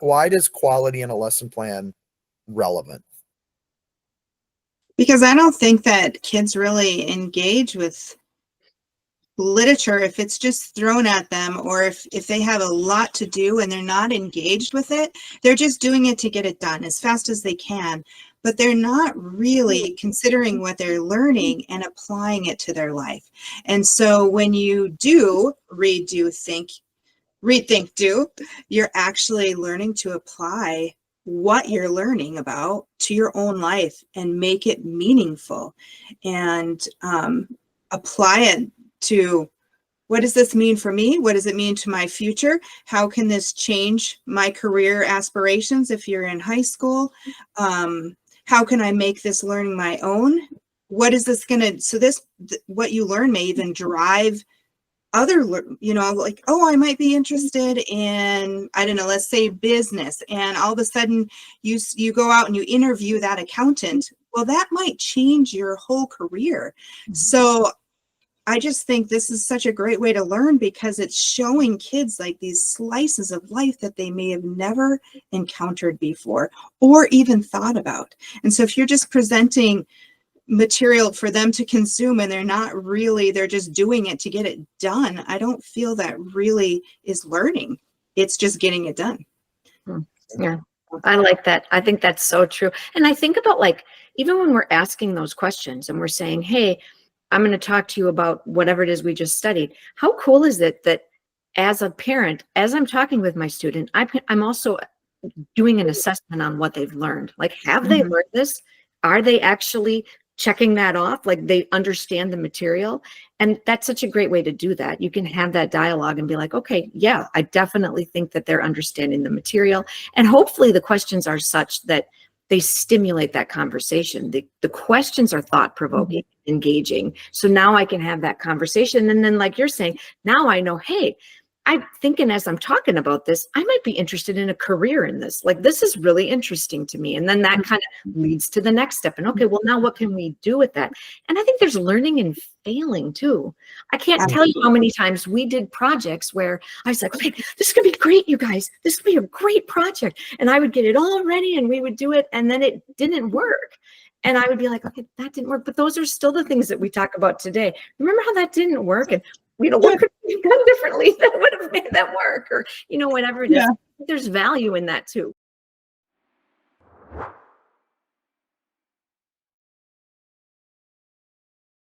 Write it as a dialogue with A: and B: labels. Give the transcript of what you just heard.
A: why does quality in a lesson plan relevant?
B: Because I don't think that kids really engage with literature if it's just thrown at them, or if they have a lot to do and they're not engaged with it. They're just doing it to get it done as fast as they can, but they're not really considering what they're learning and applying it to their life. And so when you do read, do, think, read, think, do, you're actually learning to apply what you're learning about to your own life and make it meaningful, and apply it to, what does this mean for me? What does it mean to my future? How can this change my career aspirations if you're in high school? How can I make this learning my own? What is this going to, so this, what you learn may even drive other, like, oh, I might be interested in, I don't know, let's say business. And all of a sudden you go out and you interview that accountant. Well, that might change your whole career. So I just think this is such a great way to learn, because it's showing kids like these slices of life that they may have never encountered before or even thought about. And so if you're just presenting material for them to consume and they're just doing it to get it done, I don't feel that really is learning. It's just getting it done.
C: Yeah, I like that. I think that's so true. And I think about, like, even when we're asking those questions and we're saying, hey, I'm going to talk to you about whatever it is we just studied. How cool is it that as a parent, as I'm talking with my student, I'm also doing an assessment on what they've learned. Like, have they learned this? Are they actually checking that off? Like, they understand the material? And that's such a great way to do that. You can have that dialogue and be like, okay, yeah, I definitely think that they're understanding the material. And hopefully the questions are such that they stimulate that conversation. The questions are thought-provoking, engaging. So now I can have that conversation. And then, like you're saying, now I know, hey, I'm thinking as I'm talking about this, I might be interested in a career in this. Like, this is really interesting to me. And then that kind of leads to the next step. And okay, well, now what can we do with that? And I think there's learning and failing too. I can't tell you how many times we did projects where I was like, okay, this is going to be great, you guys. This could be a great project. And I would get it all ready and we would do it. And then it didn't work. And I would be like, okay, that didn't work. But those are still the things that we talk about today. Remember how that didn't work? And what could be done differently that would have made that work, or, whatever it is. There's value in that too.